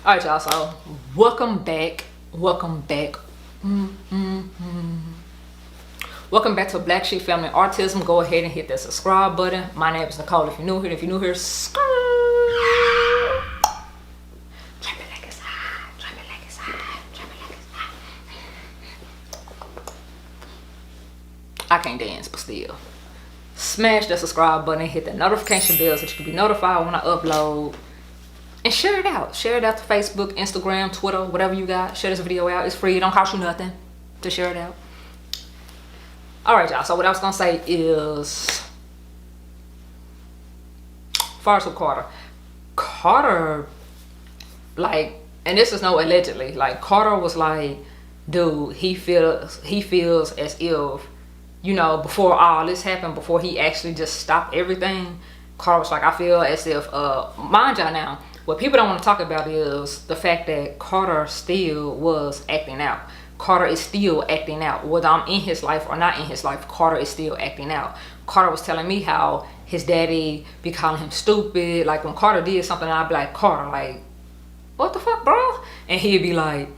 All right, y'all. So welcome back. Welcome back to Black Sheep Family Autism. Go ahead and hit that subscribe button. My name is Nicole. If you're new here, drop it like it's hot. Drop it like it's hot. Drop it like it's hot. I can't dance, but still. Smash that subscribe button. Hit that notification bell so that you can be notified when I upload. And share it out. Share it out to Facebook, Instagram, Twitter, whatever you got. Share this video out. It's free. It don't cost you nothing to share it out. All right, y'all. So what I was going to say is, far with Carter. Carter, like, and this is no allegedly, like, Carter was like, dude, he feels as if, you know, before all this happened, before he actually just stopped everything, Carter was like, I feel as if, mind y'all now, what people don't want to talk about is the fact that Carter still was acting out. Carter is still acting out. Whether I'm in his life or not in his life, Carter is still acting out. Carter was telling me how his daddy be calling him stupid. Like when Carter did something, I'd be like, Carter, like, what the fuck, bro? And he'd be like,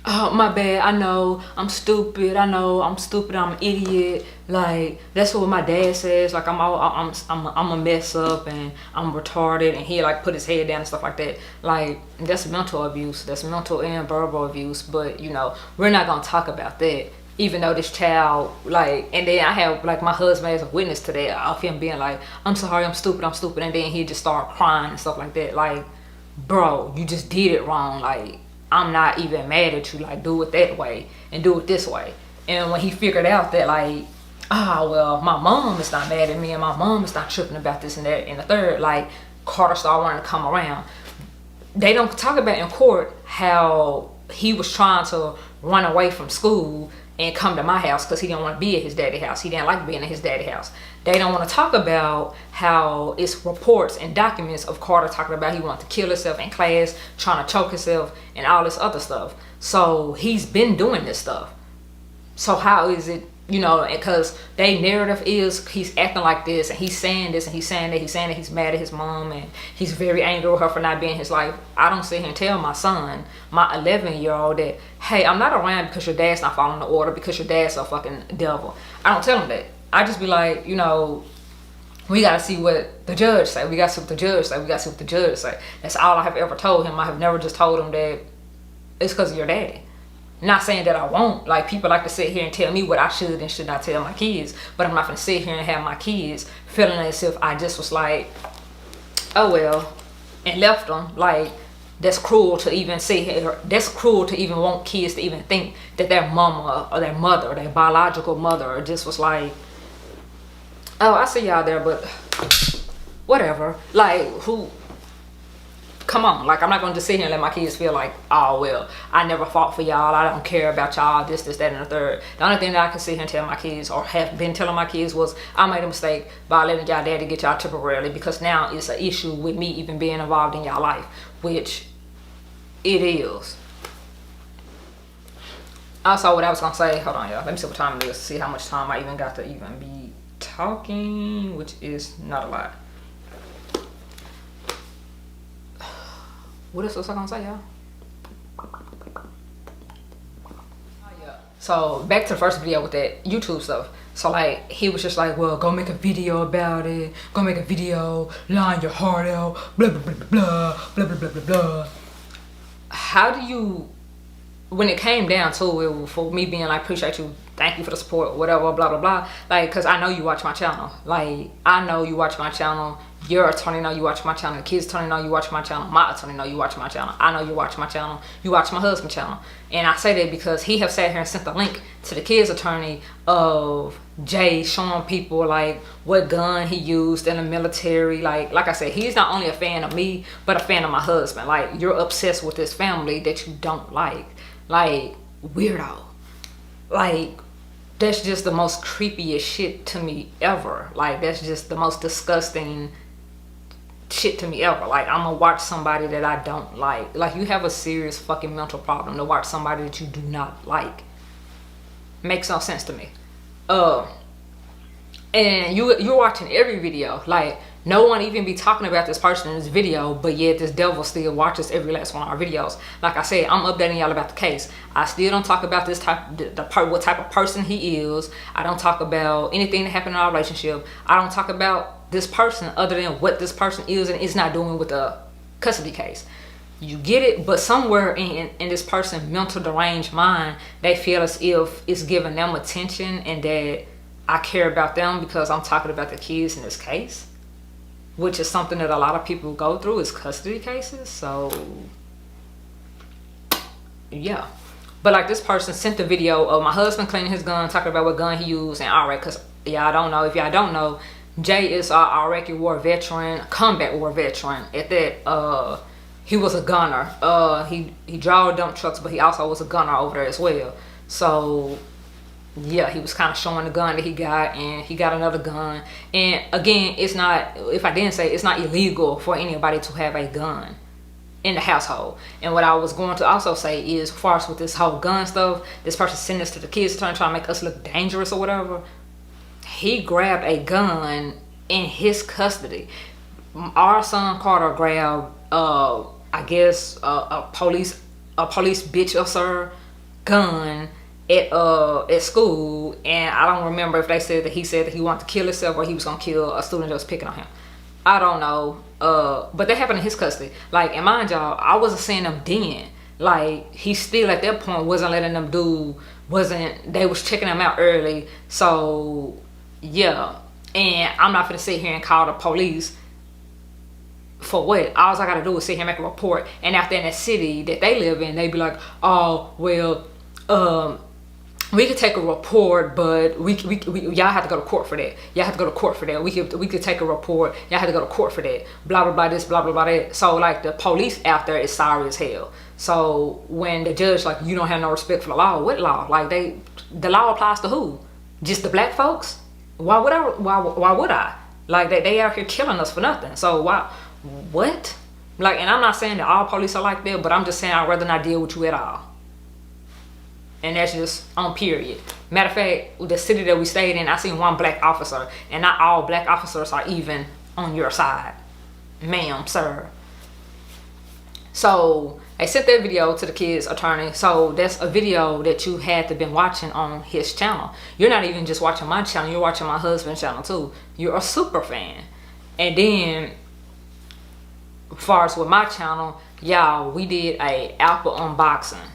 oh, my bad, I know I'm stupid, I'm an idiot, like that's what my dad says, like I'm a mess up and I'm retarded, and he like put his head down and stuff like that. Like that's mental abuse, that's mental and verbal abuse. But you know, we're not gonna talk about that, even though this child, like, and then I have like my husband as a witness to that, of him being like, I'm sorry, I'm stupid, and then he just start crying and stuff like that. Like, bro, you just did it wrong. Like, I'm not even mad at you, like, do it that way and do it this way. And when he figured out that, like, well, my mom is not mad at me and my mom is not tripping about this and that and the third, like, Carter started wanting to come around. They don't talk about in court how he was trying to run away from school and come to my house because he didn't want to be at his daddy's house. He didn't like being at his daddy's house. They don't want to talk about how it's reports and documents of Carter talking about he wanted to kill himself in class, trying to choke himself, and all this other stuff. So he's been doing this stuff. So how is it, you know, because their narrative is he's acting like this and he's saying this and he's saying that, he's mad at his mom and he's very angry with her for not being in his life. I don't sit here and tell my son, my 11-year-old, that, hey, I'm not around because your dad's not following the order, because your dad's a fucking devil. I don't tell him that. I just be like, you know, we got to see what the judge say. We got to see what the judge say. We got to see what the judge say. That's all I have ever told him. I have never just told him that it's because of your daddy. Not saying that I won't. Like, people like to sit here and tell me what I should and should not tell my kids. But I'm not going to sit here and have my kids feeling as if I just was like, oh, well, and left them. Like, that's cruel to even sit here. That's cruel to even want kids to even think that their mama or their mother, their biological mother, just was like, oh, I see y'all there, but whatever. Like, who? Come on. Like, I'm not going to just sit here and let my kids feel like, oh, well, I never fought for y'all. I don't care about y'all, this, that, and the third. The only thing that I can sit here and tell my kids, or have been telling my kids, was I made a mistake by letting y'all daddy get y'all temporarily, because now it's an issue with me even being involved in y'all life, which it is. Also, what I was going to say, hold on, y'all. Let me see what time it is, see how much time I even got to even be talking, which is not a lot. What else was I gonna say, y'all? So back to the first video with that YouTube stuff. So like, he was just like, well, go make a video about it, go make a video, line your heart out, blah blah blah blah blah blah blah blah blah. How do you, when it came down to it, for me being like, appreciate you, thank you for the support, whatever, blah blah blah, like, because I know you watch my channel, like, I know you watch my channel, your attorney know you watch my channel, the kids' attorney know you watch my channel, my attorney know you watch my channel, I know you watch my channel, you watch my husband's channel. And I say that because he have sat here and sent the link to the kids' attorney of Jay showing people like what gun he used in the military. Like I said, he's not only a fan of me, but a fan of my husband. Like, you're obsessed with this family that you don't like weirdo. Like, that's just the most creepiest shit to me ever. Like, that's just the most disgusting shit to me ever. Like, I'm gonna watch somebody that I don't like. Like, you have a serious fucking mental problem to watch somebody that you do not like. Makes no sense to me. And you're watching every video. Like, No one even be talking about this person in this video, but yet this devil still watches every last one of our videos. Like I said, I'm updating y'all about the case. I still don't talk about this type, what type of person he is. I don't talk about anything that happened in our relationship. I don't talk about this person other than what this person is and is not doing with the custody case. You get it? But somewhere in this person's mental deranged mind, they feel as if it's giving them attention and that I care about them because I'm talking about the kids in this case, which is something that a lot of people go through, is custody cases. So yeah. But like, this person sent the video of my husband cleaning his gun, talking about what gun he used, and alright, because y'all don't know, if y'all don't know, Jay is an Iraqi war veteran, combat war veteran. At that, he was a gunner. He drove dump trucks, but he also was a gunner over there as well. So yeah, he was kind of showing the gun that he got, and he got another gun. And again, it's not, if I didn't say, it's not illegal for anybody to have a gun in the household. And what I was going to also say is, as far as with this whole gun stuff, this person sending this to the kids trying to make us look dangerous or whatever. He grabbed a gun in his custody. Our son Carter grabbed I guess a police bitch or sir gun at school, and I don't remember if they said that he said that he wanted to kill himself or he was gonna kill a student that was picking on him. I don't know. But that happened in his custody. Like, and mind y'all, I wasn't seeing them then. Like, he still at that point wasn't letting them they was checking them out early. So yeah, and I'm not gonna sit here and call the police for what? All I gotta do is sit here and make a report, and after in that city that they live in, they be like, oh well, we could take a report, but y'all have to go to court for that. Y'all have to go to court for that. We could take a report. Y'all have to go to court for that. Blah blah blah this, blah blah blah that. So like, the police out there is sorry as hell. So when the judge like, you don't have no respect for the law, what law? Like, the law applies to who? Just the black folks? Why would I? Like, they out here killing us for nothing. So why? What? Like, and I'm not saying that all police are like that, but I'm just saying I'd rather not deal with you at all. And that's just on period. Matter of fact, the city that we stayed in, I seen one black officer, and not all black officers are even on your side, ma'am, sir. So I sent that video to the kid's attorney. So that's a video that you had to been watching on his channel. You're not even just watching my channel, you're watching my husband's channel too. You're a super fan. And then as far as with my channel, y'all, we did a Apple unboxing.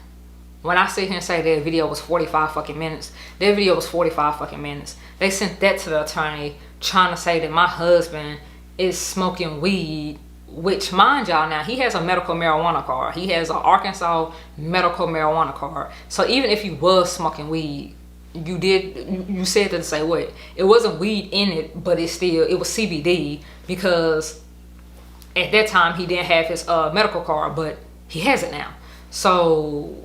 When I sit here and say that video was 45 fucking minutes, that video was 45 fucking minutes. They sent that to the attorney trying to say that my husband is smoking weed, which, mind y'all, now he has a medical marijuana card. He has an Arkansas medical marijuana card. So even if he was smoking weed, you said that to say what? It wasn't weed in it, but it was CBD, because at that time he didn't have his medical card, but he has it now. So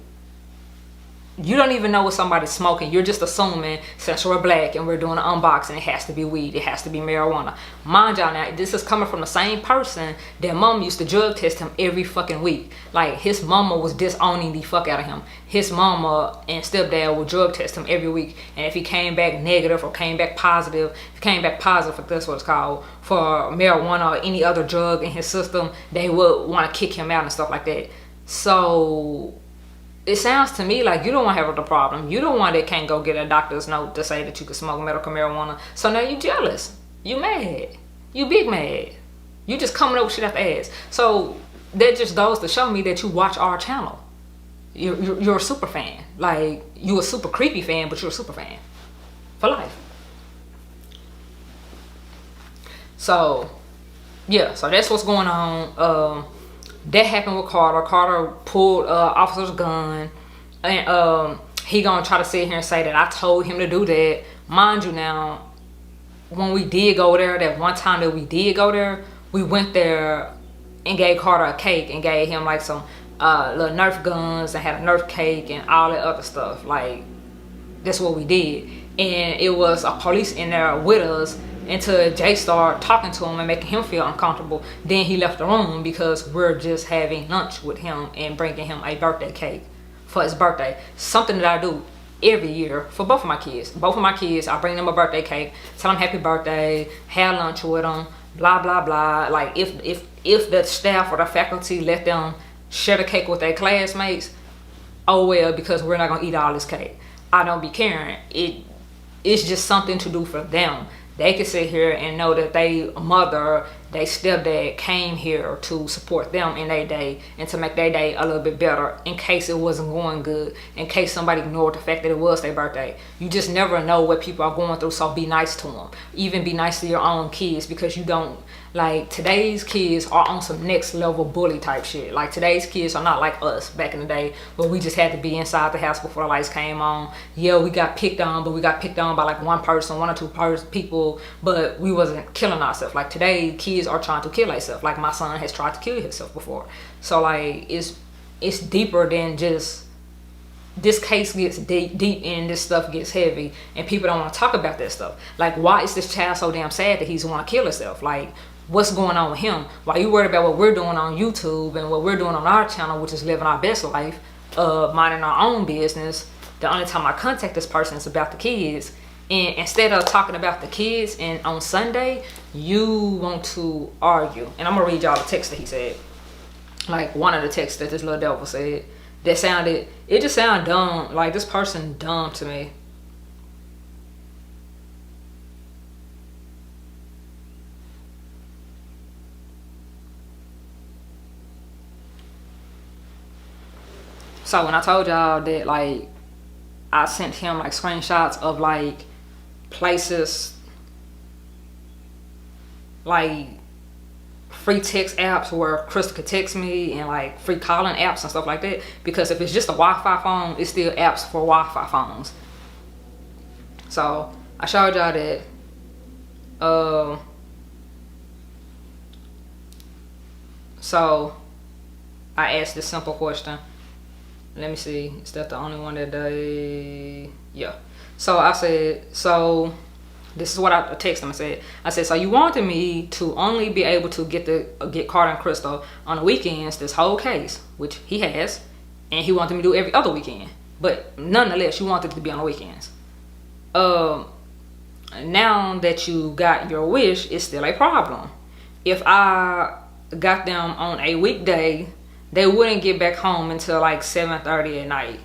you don't even know what somebody's smoking. You're just assuming, since we're black and we're doing an unboxing, it has to be weed, it has to be marijuana. Mind y'all, now this is coming from the same person that mom used to drug test him every fucking week. Like, his mama was disowning the fuck out of him. His mama and stepdad would drug test him every week, and if he came back negative or came back positive, if that's what it's called, for marijuana or any other drug in his system, they would want to kick him out and stuff like that. So it sounds to me like you don't want to have the problem. You don't want that can't go get a doctor's note to say that you can smoke medical marijuana. So now you jealous. You mad. You big mad. You just coming up with shit after ass. So that just goes to show me that you watch our channel. You're a super fan. Like, you a super creepy fan, but you're a super fan. For life. So yeah, so that's what's going on. That happened with Carter. Carter pulled officer's gun, and he gonna try to sit here and say that I told him to do that. Mind you, now, when we did go there, that one time that we did go there, we went there and gave Carter a cake and gave him like some little Nerf guns and had a Nerf cake and all that other stuff. Like, that's what we did. And it was a police in there with us until Jay started talking to him and making him feel uncomfortable. Then he left the room because we're just having lunch with him and bringing him a birthday cake for his birthday. Something that I do every year for both of my kids. Both of my kids, I bring them a birthday cake, tell them happy birthday, have lunch with them, blah blah blah. Like if the staff or the faculty let them share the cake with their classmates, oh well, because we're not gonna eat all this cake. I don't be caring. It's just something to do for them. They can sit here and know that they mother, they stepdad came here to support them in their day and to make their day a little bit better in case it wasn't going good, in case somebody ignored the fact that it was their birthday. You just never know what people are going through, so be nice to them. Even be nice to your own kids, because you don't, like, today's kids are on some next level bully type shit. Like, today's kids are not like us back in the day where we just had to be inside the house before the lights came on. Yeah, we got picked on, but we got picked on by like one person, one or two people, but we wasn't killing ourselves. Like, today kids are trying to kill themselves. Like, my son has tried to kill himself before. So like, it's deeper than just this case gets deep and this stuff gets heavy and people don't want to talk about that stuff. Like, why is this child so damn sad that he's want to kill himself? Like, what's going on with him? Why you worried about what we're doing on YouTube and what we're doing on our channel, which is living our best life, minding our own business? The only time I contact this person is about the kids. And instead of talking about the kids, and on Sunday, you want to argue. And I'm gonna read y'all the text that he said. Like, one of the texts that this little devil said. It just sounded dumb. Like, this person dumb to me. So when I told y'all that, like, I sent him like screenshots of like places, like free text apps where Crystal could text me, and like free calling apps and stuff like that, because if it's just a Wi-Fi phone, it's still apps for Wi-Fi phones. So I showed y'all that. So I asked this simple question. Let me see, is that the only one that they, yeah. So I said, so this is what I texted him. I said, so you wanted me to only be able to get Carter and Crystal on the weekends, this whole case, which he has, and he wanted me to do every other weekend, but nonetheless, you wanted it to be on the weekends. Now that you got your wish, it's still a problem. If I got them on a weekday, they wouldn't get back home until like 7:30 at night.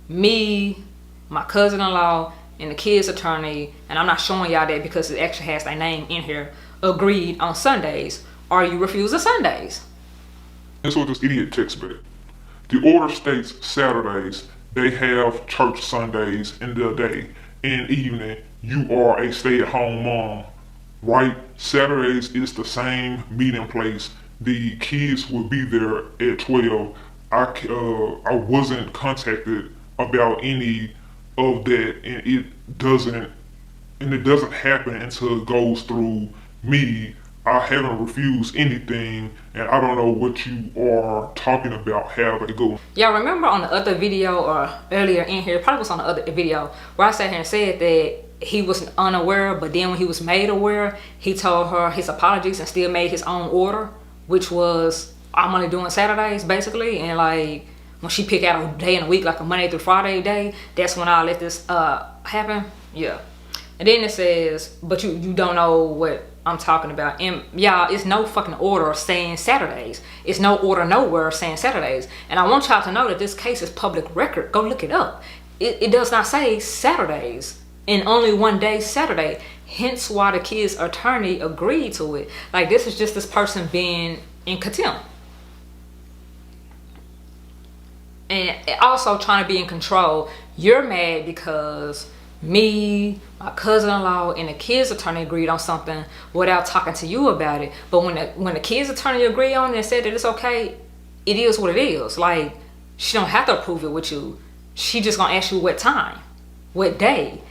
Me, my cousin-in-law, and the kid's attorney, and I'm not showing y'all that because it actually has their name in here, agreed on Sundays, or you refuse the Sundays. That's what this idiot texts back. The order states Saturdays. They have church Sundays in the day. In the evening, you are a stay-at-home mom, right? Saturdays is the same meeting place. The kids will be there at 12. I wasn't contacted about any of that, and it doesn't happen until it goes through me. I haven't refused anything, and I don't know what you are talking about. Have a go. Y'all remember on the other video, or earlier in here, probably was on the other video, where I sat here and said that he was unaware, but then when he was made aware, he told her his apologies and still made his own order, which was, I'm only doing Saturdays basically. And like, when she pick out a day in a week, like a Monday through Friday day, that's when I let this happen. Yeah. And then it says, but you don't know what I'm talking about. And y'all, it's no fucking order saying Saturdays. It's no order nowhere saying Saturdays. And I want y'all to know that this case is public record. Go look it up. It does not say Saturdays, and only one day Saturday. Hence why the kid's attorney agreed to it. Like, this is just this person being in contempt. And also trying to be in control. You're mad because me, my cousin-in-law, and the kid's attorney agreed on something without talking to you about it. But when the kid's attorney agreed on it and said that it's okay, it is what it is. Like, she don't have to approve it with you. She just gonna ask you what time, what day.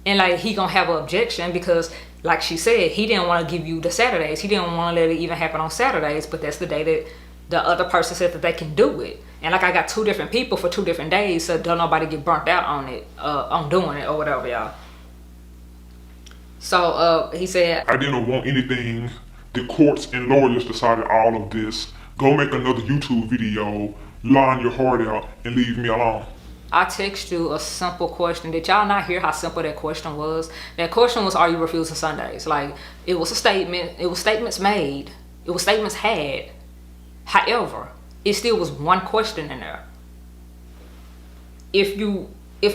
And like, he gonna have an objection because, like she said, he didn't want to give you the Saturdays. He didn't want to let it even happen on Saturdays, but that's the day that the other person said that they can do it. And like, I got 2 different people for 2 different days, so don't nobody get burnt out on it, on doing it or whatever, y'all. So he said, I didn't want anything. The courts and lawyers decided all of this. Go make another YouTube video, line your heart out, and leave me alone. I text you a simple question. Did y'all not hear how simple that question was? That question was, are you refusing Sundays? Like, it was a statement. It was statements made. It was statements had. However, it still was one question in there. If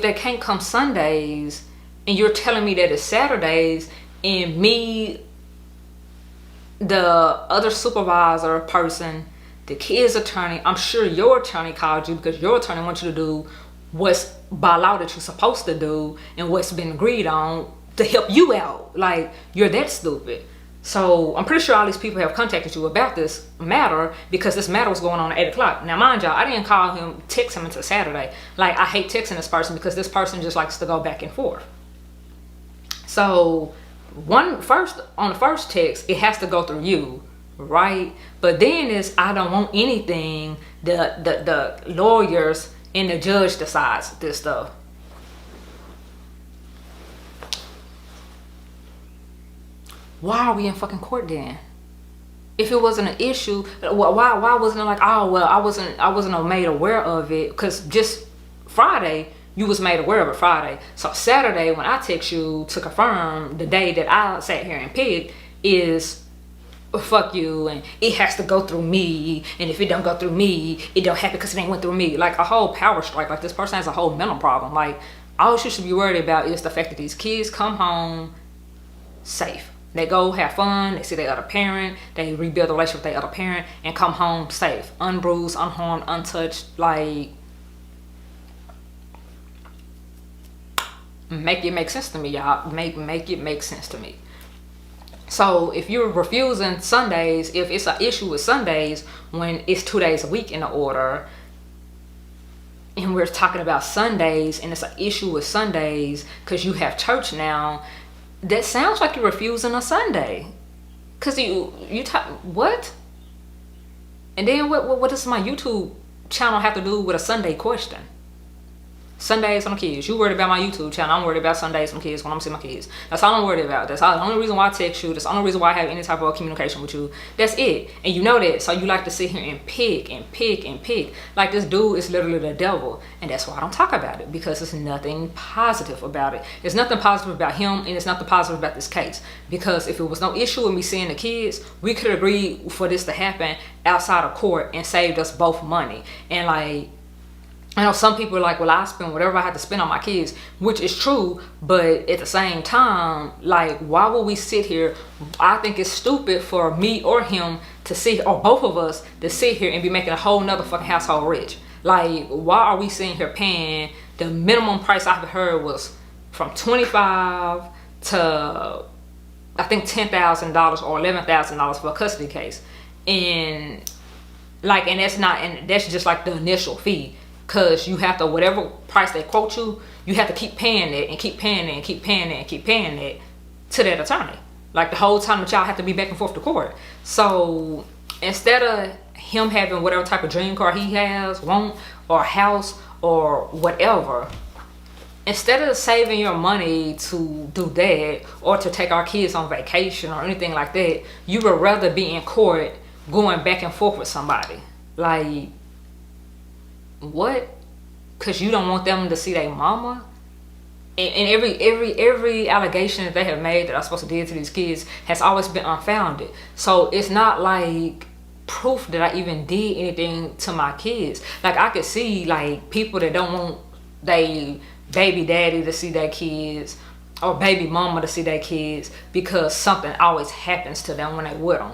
they can't come Sundays and you're telling me that it's Saturdays, and me, the other supervisor person, the kid's attorney, I'm sure your attorney called you because your attorney wants you to do what's by law that you're supposed to do and what's been agreed on to help you out. Like, you're that stupid. So I'm pretty sure all these people have contacted you about this matter because this matter was going on at 8 o'clock. Now, mind y'all, I didn't call him, text him until Saturday. Like, I hate texting this person because this person just likes to go back and forth. So on the first text, it has to go through you, right? But then it's, I don't want anything. The lawyers and the judge decides this stuff. Why are we in fucking court then? If it wasn't an issue, why wasn't it like, oh well, I wasn't made aware of it? Because just Friday you was made aware of it Friday. So Saturday when I text you to confirm the day that I sat here and picked is fuck you, and it has to go through me, and if it don't go through me, it don't happen because it ain't went through me. Like a whole power strike. Like, this person has a whole mental problem. Like, all you should be worried about is the fact that these kids come home safe. They go have fun, they see their other parent, they rebuild a relationship with their other parent, and come home safe, unbruised, unharmed, untouched. Like, make it make sense to me, y'all. Make it make sense to me. So if you're refusing Sundays, if it's an issue with Sundays when it's 2 days a week in the order, and we're talking about Sundays and it's an issue with Sundays because you have church now, that sounds like you're refusing a Sunday. Cause what? And then what does my YouTube channel have to do with a Sunday question? Sundays on the kids. You worried about my YouTube channel. I'm worried about Sundays on kids when I'm seeing my kids. That's all I'm worried about. That's all, the only reason why I text you. That's the only reason why I have any type of communication with you. That's it. And you know that. So you like to sit here and pick and pick and pick. Like, this dude is literally the devil. And that's why I don't talk about it. Because there's nothing positive about it. There's nothing positive about him, and there's nothing positive about this case. Because if it was no issue with me seeing the kids, we could agree for this to happen outside of court and saved us both money. And like, I know some people are like, well, I spend whatever I have to spend on my kids, which is true, but at the same time, like, why would we sit here? I think it's stupid for me or him to sit, or both of us, to sit here and be making a whole nother fucking household rich. Like, why are we sitting here paying, the minimum price I've heard was from $25 to, I think, $10,000 or $11,000 for a custody case. And like, and that's just like the initial fee. Cause you have to, whatever price they quote you, you have to keep paying it and keep paying it and keep paying it and keep paying it to that attorney. Like, the whole time that y'all have to be back and forth to court. So instead of him having whatever type of dream car he has, or house or whatever, instead of saving your money to do that or to take our kids on vacation or anything like that, you would rather be in court going back and forth with somebody. Like, what? Because you don't want them to see their mama? And every allegation that they have made that I'm supposed to do to these kids has always been unfounded. So it's not like proof that I even did anything to my kids. Like, I could see like people that don't want they baby daddy to see their kids or baby mama to see their kids because something always happens to them when they with them.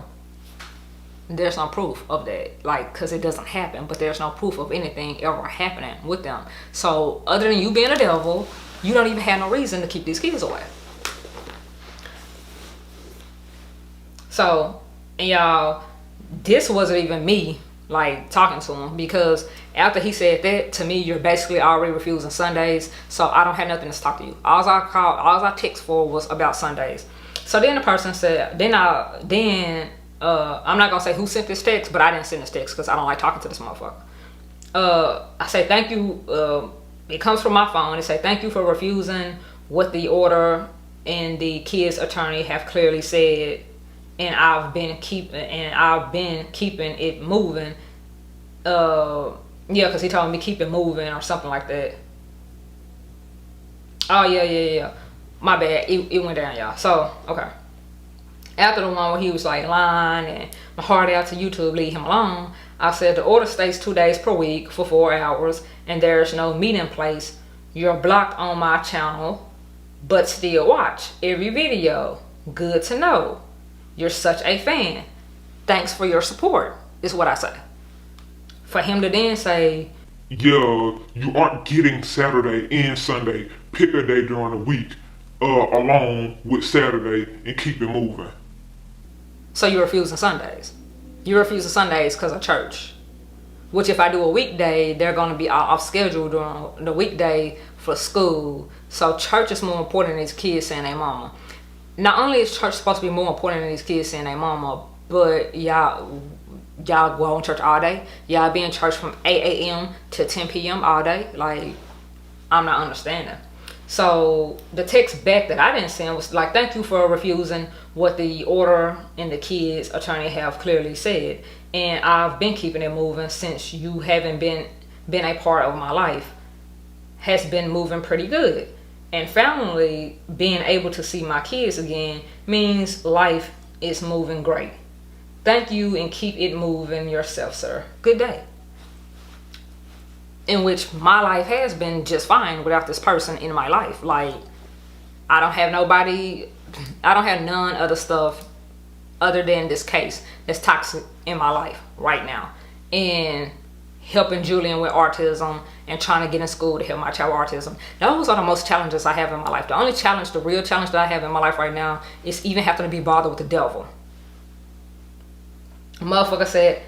There's no proof of that, like, because it doesn't happen, but there's no proof of anything ever happening with them. So other than you being a devil, you don't even have no reason to keep these kids away. So, and y'all, this wasn't even me like talking to him, because after he said that to me, you're basically already refusing Sundays, so I don't have nothing to talk to you. All I text for was about Sundays. So then the person said, I'm not gonna say who sent this text, but I didn't send this text because I don't like talking to this motherfucker. I say thank you. It comes from my phone. It say thank you for refusing what the order and the kid's attorney have clearly said, and I've been keeping it moving. Yeah, because he told me keep it moving or something like that. Oh yeah. My bad. It went down, y'all. So okay. After the one where he was like lying and my heart out to YouTube, leave him alone, I said the order states 2 days per week for 4 hours and there's no meat in place. You're blocked on my channel, but still watch every video. Good to know. You're such a fan. Thanks for your support, is what I say. For him to then say, Yeah, you aren't getting Saturday and Sunday. Pick a day during the week along with Saturday and keep it moving. so you're refusing Sundays. You're refusing Sundays because of church. Which if I do a weekday, they're going to be off schedule during the weekday for school. So church is more important than these kids seeing their mama. Not only is church supposed to be more important than these kids seeing their mama, but y'all go on church all day. Y'all be in church from 8 a.m. to 10 p.m. all day. Like, I'm not understanding. So the text back that I didn't send was like, thank you for refusing what the order and the kids attorney have clearly said. And I've been keeping it moving since you haven't been a part of my life. Has been moving pretty good. And finally being able to see my kids again means life is moving great. Thank you and keep it moving yourself, sir. Good day. In which my life has been just fine without this person in my life. Like, I don't have none other stuff other than this case that's toxic in my life right now. And helping Julian with autism and trying to get in school to help my child with autism. Those are the most challenges I have in my life. The only challenge, the real challenge that I have in my life right now is even having to be bothered with the devil. Motherfucker said,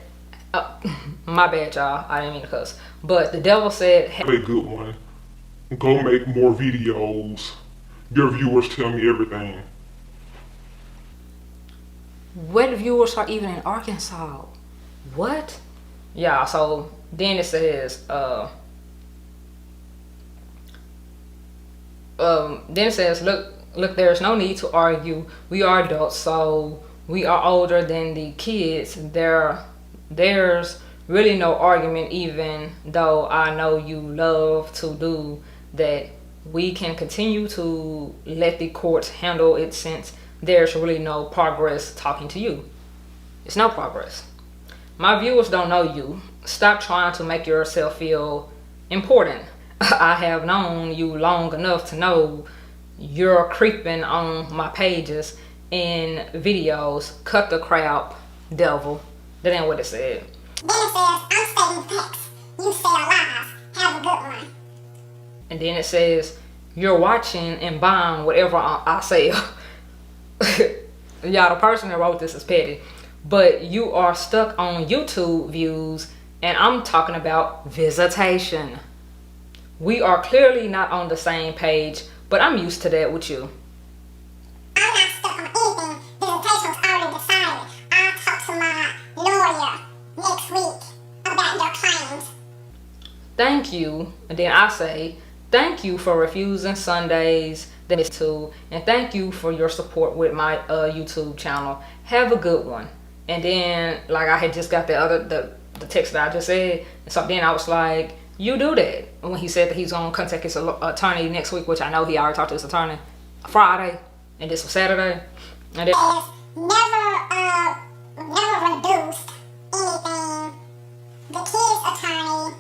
my bad, y'all. I didn't mean to cuss. But the devil said, Have a good one. Go make more videos. Your viewers tell me everything. what viewers are even in Arkansas? What? Yeah, so then it says, look, there's no need to argue. We are adults, so we are older than the kids. There's really no argument, even though I know you love to do that. We can continue to let the courts handle it since there's really no progress talking to you. It's no progress. My viewers don't know you. Stop trying to make yourself feel important. I have known you long enough to know you're creeping on my pages and videos. Cut the crap, devil. That ain't what it said. Then it says, I'm stating facts. You say lies. Have a good one. And then it says, you're watching and buying whatever I say. Y'all, the person that wrote this is petty. But you are stuck on YouTube views, and I'm talking about visitation. We are clearly not on the same page, but I'm used to that with you. I'm not stuck on anything. Visitation's already decided. I'll talk to my lawyer next week about your claims. Thank you. And then I say, thank you for refusing Sundays, then too, and thank you for your support with my YouTube channel. Have a good one. And then, like, I had just got the text that I just said, and so then I was like, you do that. And when he said that he's gonna contact his attorney next week, which I know he already talked to his attorney Friday, and this was Saturday, and then Never reduced anything. The kid's attorney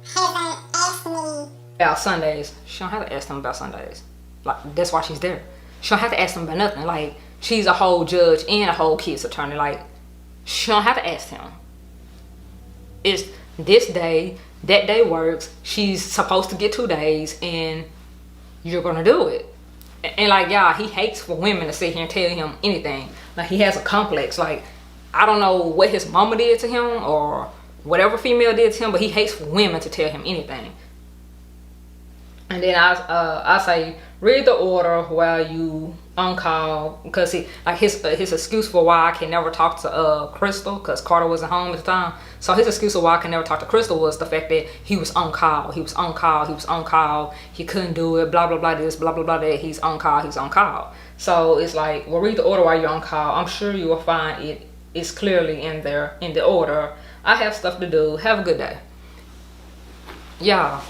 hasn't asked me. about Sundays. She don't have to ask them about Sundays. Like, that's why she's there. She don't have to ask them about nothing. Like, she's a whole judge and a whole kid's attorney. Like, she don't have to ask him. It's this day, that day works. She's supposed to get 2 days, and you're gonna do it. And like, y'all, he hates for women to sit here and tell him anything. Like, he has a complex. Like, I don't know what his mama did to him or whatever female did to him, but he hates for women to tell him anything. And then I say, read the order while you on call, because he, like, his excuse for why I can never talk to Crystal, because Carter wasn't home at the time. So his excuse for why I can never talk to Crystal was the fact that he was on call. He was on call. He was on call. He couldn't do it. Blah blah blah. This blah blah blah. That he's on call. He's on call. So it's like, well, read the order while you're on call. I'm sure you will find it is clearly in there in the order. I have stuff to do. Have a good day. Yeah.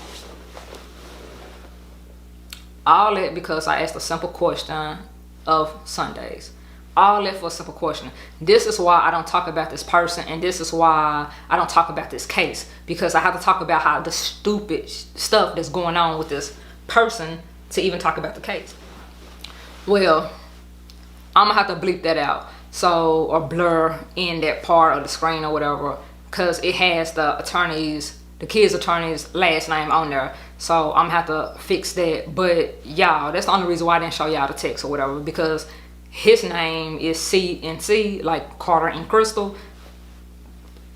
All that because I asked a simple question of Sundays. All that for a simple question. This is why I don't talk about this person, and this is why I don't talk about this case, because I have to talk about how the stupid stuff that's going on with this person to even talk about the case. Well, I'm gonna have to bleep that out, so, or blur in that part of the screen or whatever, because it has the kid's attorney's last name on there, so I'm gonna have to fix that. But y'all, that's the only reason why I didn't show y'all the text or whatever, because his name is C&C, like Carter and Crystal.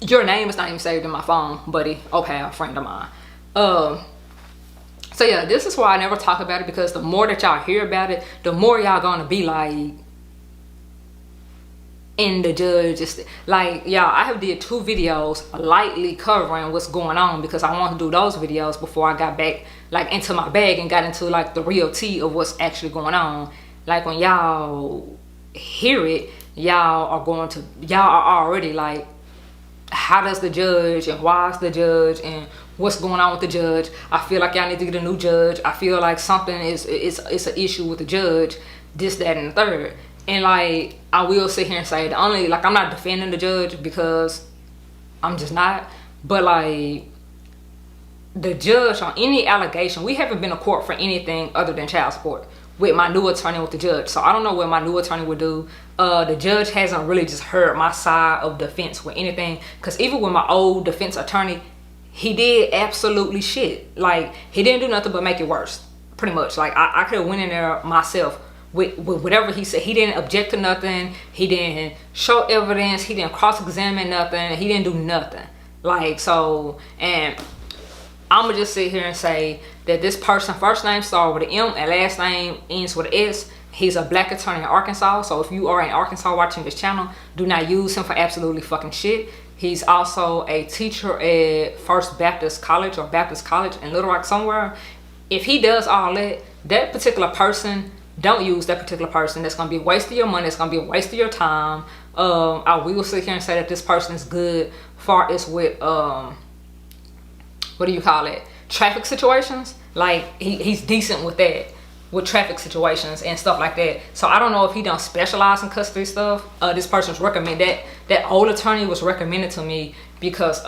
Your name is not even saved in my phone, buddy. Okay, a friend of mine. So yeah, this is why I never talk about it, because the more that y'all hear about it, the more y'all gonna be like, and the judge is like, y'all, I have did 2 videos lightly covering what's going on, because I wanted to do those videos before I got back like into my bag and got into like the real tea of what's actually going on. Like when y'all hear it, y'all are already like, how does the judge, and why is the judge, and what's going on with the judge? I feel like y'all need to get a new judge. I feel like something is an issue with the judge, this, that, and the third. And like, I will sit here and say, I'm not defending the judge, because I'm just not. But like, the judge on any allegation, we haven't been to court for anything other than child support with my new attorney with the judge. So I don't know what my new attorney would do. The judge hasn't really just heard my side of defense with anything, because even with my old defense attorney, he did absolutely shit. Like, he didn't do nothing but make it worse, pretty much. Like, I could have went in there myself with whatever he said. He didn't object to nothing. He didn't show evidence. He didn't cross-examine nothing. He didn't do nothing. Like, so, and I'm gonna just sit here and say that this person, first name starts with an M and last name ends with an S. He's a black attorney in Arkansas. So if you are in Arkansas watching this channel, do not use him for absolutely fucking shit. He's also a teacher at First Baptist College or Baptist College in Little Rock somewhere. If he does all that, that particular person, don't use that particular person. That's gonna be a waste of your money. It's gonna be a waste of your time. I will sit here and say that this person is good far as with what do you call it? Traffic situations. Like, he's decent with that, with traffic situations and stuff like that. So I don't know if he don't specialize in custody stuff. This person's recommended, that old attorney was recommended to me because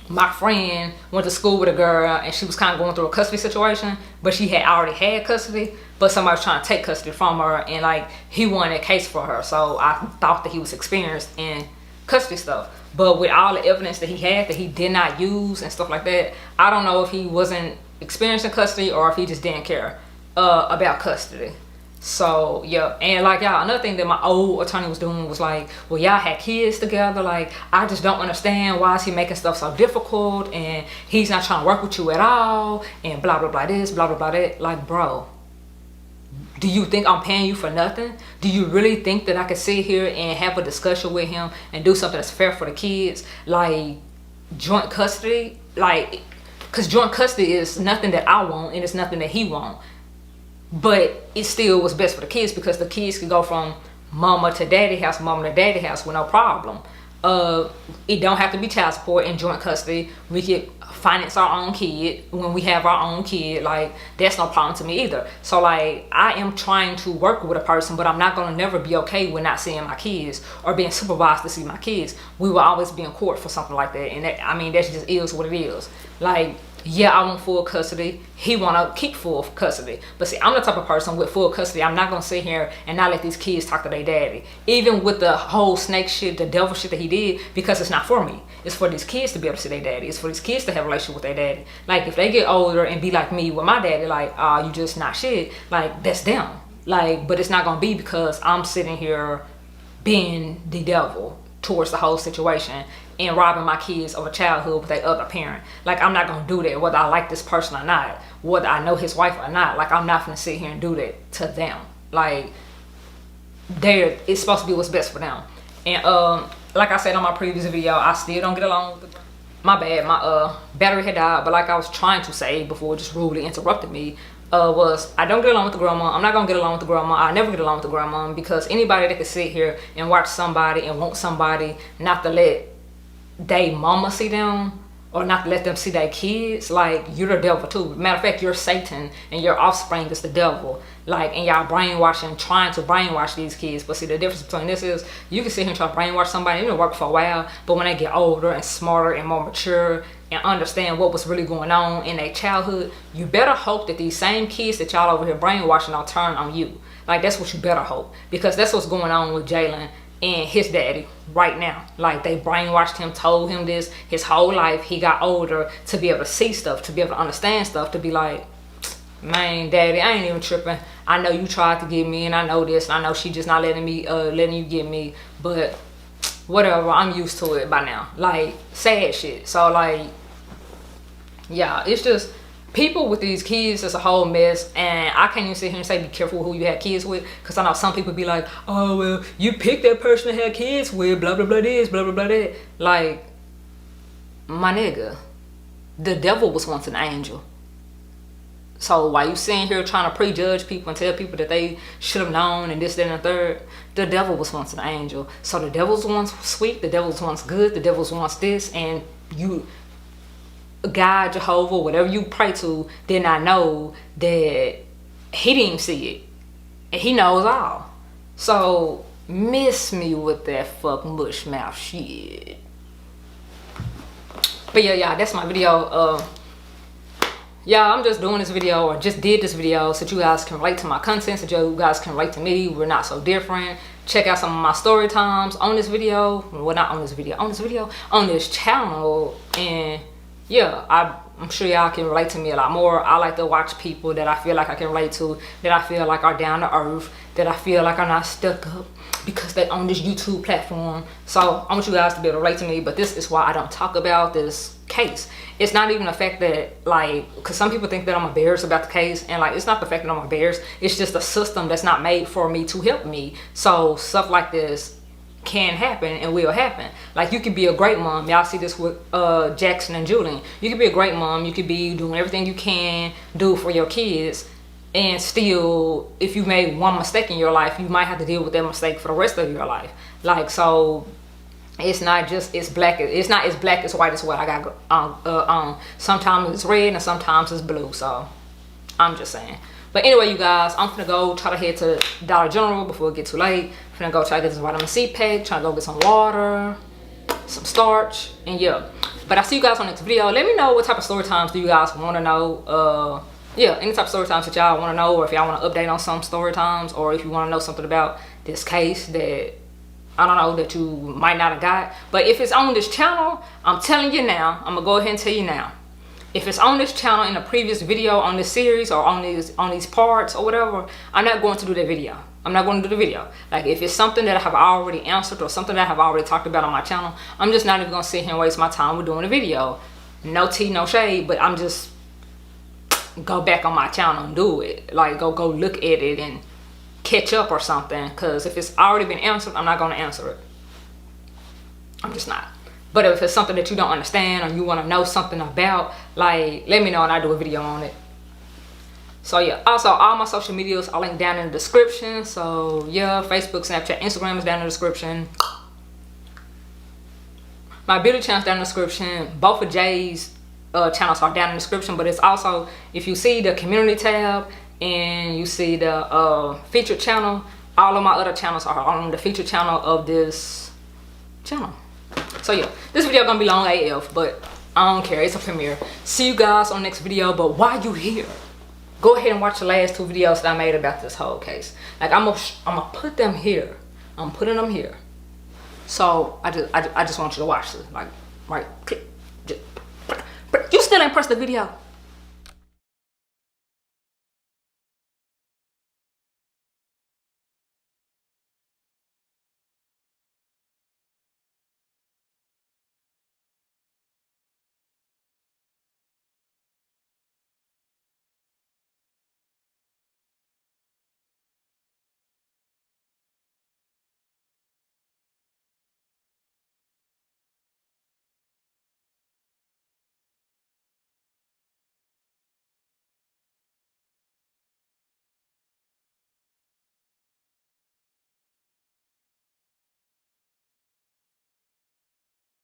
my friend went to school with a girl and she was kind of going through a custody situation, but she had already had custody, but somebody was trying to take custody from her, and like, he won that case for her. So I thought that he was experienced in custody stuff. But with all the evidence that he had that he did not use and stuff like that, I don't know if he wasn't experienced in custody or if he just didn't care about custody. So yeah, and like, y'all, another thing that my old attorney was doing was like, well, y'all had kids together, like, I just don't understand, why is he making stuff so difficult, and he's not trying to work with you at all, and blah blah blah this, blah blah blah that. Like, bro, do you think I'm paying you for nothing? Do you really think that I could sit here and have a discussion with him and do something that's fair for the kids? Like, joint custody? Like, because joint custody is nothing that I want, and it's nothing that he wants. But it still was best for the kids, because the kids could go from mama to daddy house, mama to daddy house with no problem. It don't have to be child support in joint custody. We could finance our own kid when we have our own kid. Like, that's no problem to me either. So like, I am trying to work with a person, but I'm not gonna never be okay with not seeing my kids or being supervised to see my kids. We will always be in court for something like that, and that, I mean, that just is what it is. Like, yeah, I want full custody. He want to keep full custody. But see, I'm the type of person with full custody, I'm not going to sit here and not let these kids talk to their daddy. Even with the whole snake shit, the devil shit that he did, because it's not for me. It's for these kids to be able to see their daddy. It's for these kids to have a relationship with their daddy. Like, if they get older and be like me with my daddy, like, you just not shit. Like, that's them. Like, but it's not going to be because I'm sitting here being the devil towards the whole situation and robbing my kids of a childhood with their other parent. Like, I'm not gonna do that, whether I like this person or not, whether I know his wife or not. Like, I'm not gonna sit here and do that to them. Like, it's supposed to be what's best for them. And like I said on my previous video, I still don't get along with my bad, my battery had died. But like I was trying to say before it just rudely interrupted me, was I don't get along with the grandma. I'm not gonna get along with the grandma. I never get along with the grandma, because anybody that can sit here and watch somebody and want somebody not to let they mama see them, or not to let them see their kids, like, you're the devil too. Matter of fact, you're Satan and your offspring is the devil. Like, and y'all brainwashing, trying to brainwash these kids. But see, the difference between this is you can sit here and try to brainwash somebody, it'll work for a while, but when they get older and smarter and more mature and understand what was really going on in their childhood, you better hope that these same kids that y'all over here brainwashing don't turn on you. Like, that's what you better hope, because that's what's going on with Jalen and his daddy right now. Like, they brainwashed him, told him this his whole life. He got older to be able to see stuff, to be able to understand stuff, to be like, man, daddy, I ain't even tripping. I know you tried to get me, and I know this, and I know she just not letting you get me, but whatever, I'm used to it by now. Like, sad shit. So, like, yeah, it's just people with these kids is a whole mess, and I can't even sit here and say be careful who you have kids with, because I know some people be like, oh, well, you pick that person to have kids with, blah blah blah this, blah blah blah that. Like, my nigga, the devil was once an angel. So while you sitting here trying to prejudge people and tell people that they should have known and this, that, and the third, the devil was once an angel. So the devil's once sweet, the devil's once good, the devil's once this, and you, God, Jehovah, whatever you pray to, did not know that he didn't see it. And he knows all. So miss me with that fuck mush mouth shit. But yeah, y'all, that's my video. Yeah, I'm just doing this video, or just did this video, so that you guys can relate to my content, so you guys can relate to me. We're not so different. Check out some of my story times on this video. Well, not on this video, on this channel. And yeah, I'm sure y'all can relate to me a lot more. I like to watch people that I feel like I can relate to, that I feel like are down to earth, that I feel like are not stuck up because they on this YouTube platform. So I want you guys to be able to relate to me, but this is why I don't talk about this case. It's not even the fact that, like, because some people think that I'm embarrassed about the case, and like, it's not the fact that I'm embarrassed, it's just a system that's not made for me to help me. So stuff like this can happen and will happen. Like, you could be a great mom. Y'all see this with Jackson and Julian. You could be a great mom, you could be doing everything you can do for your kids, and still, if you made one mistake in your life, you might have to deal with that mistake for the rest of your life. Like, so it's not just it's not as black as white as what I got on. Sometimes it's red and sometimes it's blue. So I'm just saying. But anyway, you guys, I'm gonna go try to head to Dollar General before it get too late. I'm gonna go try to get this vitamin C pack, try to go get some water, some starch, and yeah. But I'll see you guys on the next video. Let me know what type of story times do you guys want to know. Yeah, any type of story times that y'all want to know, or if y'all want to update on some story times, or if you want to know something about this case that I don't know, that you might not have got. But if it's on this channel, I'm telling you now, I'm gonna go ahead and tell you now. If it's on this channel in a previous video on this series, or on these parts or whatever, I'm not going to do that video. I'm not going to do the video. Like, if it's something that I have already answered or something that I have already talked about on my channel, I'm just not even going to sit here and waste my time with doing a video. No tea, no shade, but I'm just go back on my channel and do it. Like, go look at it and catch up or something. Because if it's already been answered, I'm not going to answer it. I'm just not. But if it's something that you don't understand or you want to know something about, like, let me know and I'll do a video on it. So yeah, also all my social medias are linked down in the description. So yeah, Facebook, Snapchat, Instagram is down in the description. My beauty channel's down in the description. Both of Jay's channels are down in the description, but it's also, if you see the community tab and you see the featured channel, all of my other channels are on the featured channel of this channel. So yeah, this video gonna be long AF, but I don't care, it's a premiere. See you guys on the next video. But while you here, go ahead and watch the last 2 videos that I made about this whole case. Like, I'm gonna put them here. I'm putting them here. So I just want you to watch this. Like, right, click. You still ain't pressed the video.